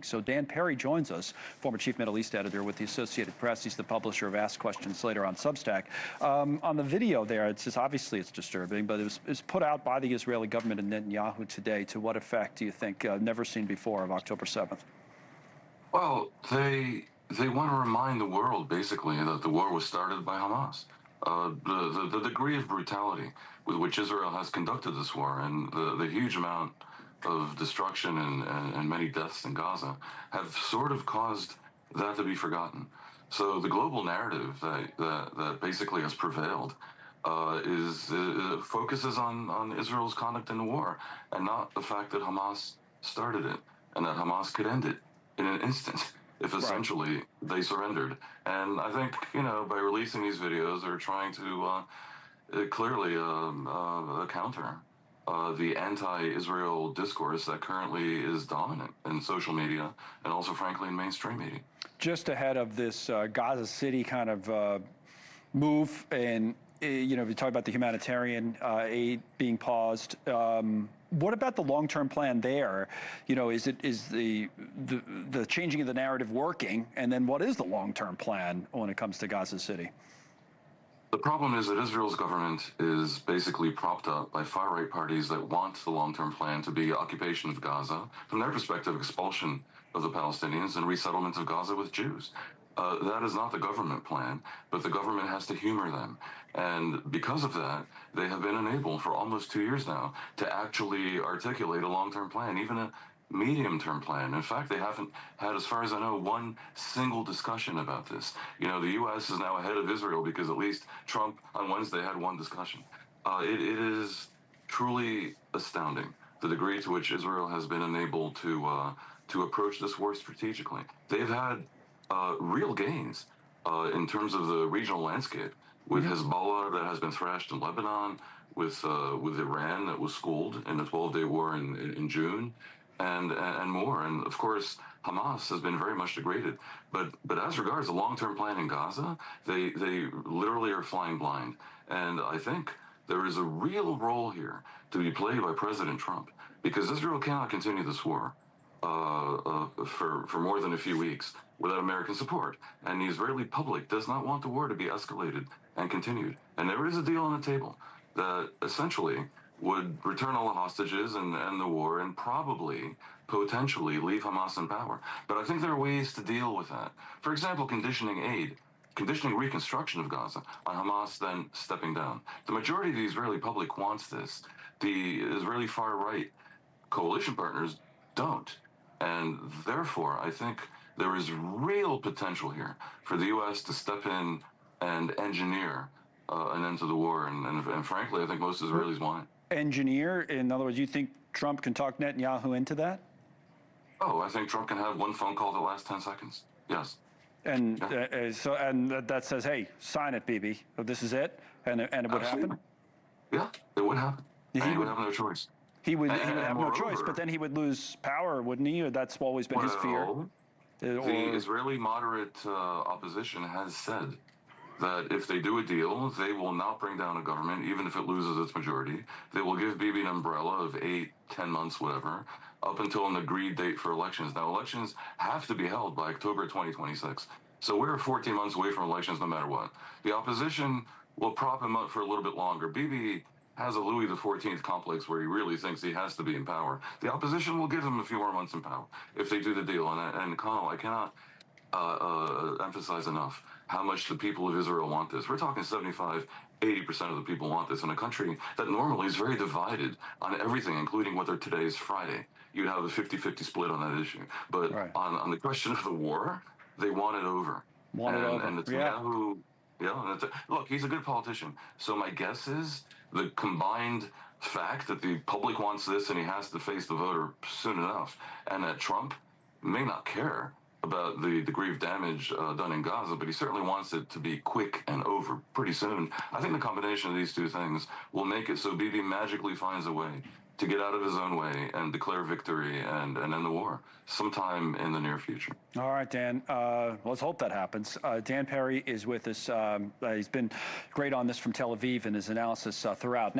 So Dan Perry joins us, former chief Middle East editor with the Associated Press. He's the publisher of Ask Questions later on Substack. On the video there, obviously it's disturbing, but it was put out by the Israeli government and Netanyahu today. To what effect do you think, never seen before, of October 7th? Well, they want to remind the world, basically, that the war was started by Hamas. The degree of brutality with which Israel has conducted this war and the huge amount of destruction and many deaths in Gaza have sort of caused that to be forgotten. So the global narrative that basically has prevailed focuses on Israel's conduct in the war and not the fact that Hamas started it and that Hamas could end it in an instant if essentially they surrendered. And I think, by releasing these videos, they're trying to clearly counter the anti-Israel discourse that currently is dominant in social media and also, frankly, in mainstream media. Just ahead of this Gaza City kind of move, and we talk about the humanitarian aid being paused. What about the long-term plan there? Is the changing of the narrative working? And then what is the long-term plan when it comes to Gaza City? The problem is that Israel's government is basically propped up by far-right parties that want the long-term plan to be occupation of Gaza, from their perspective, expulsion of the Palestinians and resettlement of Gaza with Jews. That is not the government plan, but the government has to humor them. And because of that, they have been unable for almost 2 years now to actually articulate a long-term plan, even a medium-term plan. In fact, they haven't had, as far as I know, one single discussion about this. The U.S. is now ahead of Israel because at least Trump on Wednesday had one discussion. It is truly astounding the degree to which Israel has been unable to approach this war strategically. They've had real gains in terms of the regional landscape, with Hezbollah that has been thrashed in Lebanon, with Iran that was schooled in a 12-day war in June, and more. And of course, Hamas has been very much degraded. But as regards the long-term plan in Gaza, they literally are flying blind. And I think there is a real role here to be played by President Trump, because Israel cannot continue this war for more than a few weeks without American support. And the Israeli public does not want the war to be escalated and continued. And there is a deal on the table that essentially would return all the hostages and end the war and probably, potentially, leave Hamas in power. But I think there are ways to deal with that. For example, conditioning aid, conditioning reconstruction of Gaza on Hamas then stepping down. The majority of the Israeli public wants this. The Israeli far-right coalition partners don't. And therefore, I think there is real potential here for the U.S. to step in and engineer an end to the war. And frankly, I think most Israelis want it. Engineer? In other words, you think Trump can talk Netanyahu into that? Oh, I think Trump can have one phone call that lasts 10 seconds. Yes. And that says, hey, sign it, Bibi. This is it? And it would happen? Yeah, it would happen. And he would have no choice. He would have no choice, but then he would lose power, wouldn't he? That's always been his fear. The Israeli moderate opposition has said that if they do a deal, they will not bring down a government, even if it loses its majority. They will give Bibi an umbrella of 8, 10 months, whatever, up until an agreed date for elections. Now, elections have to be held by October 2026. So we're 14 months away from elections no matter what. The opposition will prop him up for a little bit longer. Bibi has a Louis XIV complex where he really thinks he has to be in power. The opposition will give him a few more months in power if they do the deal. And Connell, I cannot emphasize enough how much the people of Israel want this. We're talking 75, 80% of the people want this in a country that normally is very divided on everything, including whether today is Friday. You'd have a 50-50 split on that issue. But on the question of the war, they want it over. And Netanyahu, look, he's a good politician. So my guess is the combined fact that the public wants this and he has to face the voter soon enough, and that Trump may not care about the degree of damage done in Gaza, but he certainly wants it to be quick and over pretty soon. I think the combination of these two things will make it so Bibi magically finds a way to get out of his own way and declare victory and end the war sometime in the near future. All right, Dan. Let's hope that happens. Dan Perry is with us. He's been great on this from Tel Aviv and his analysis throughout. Now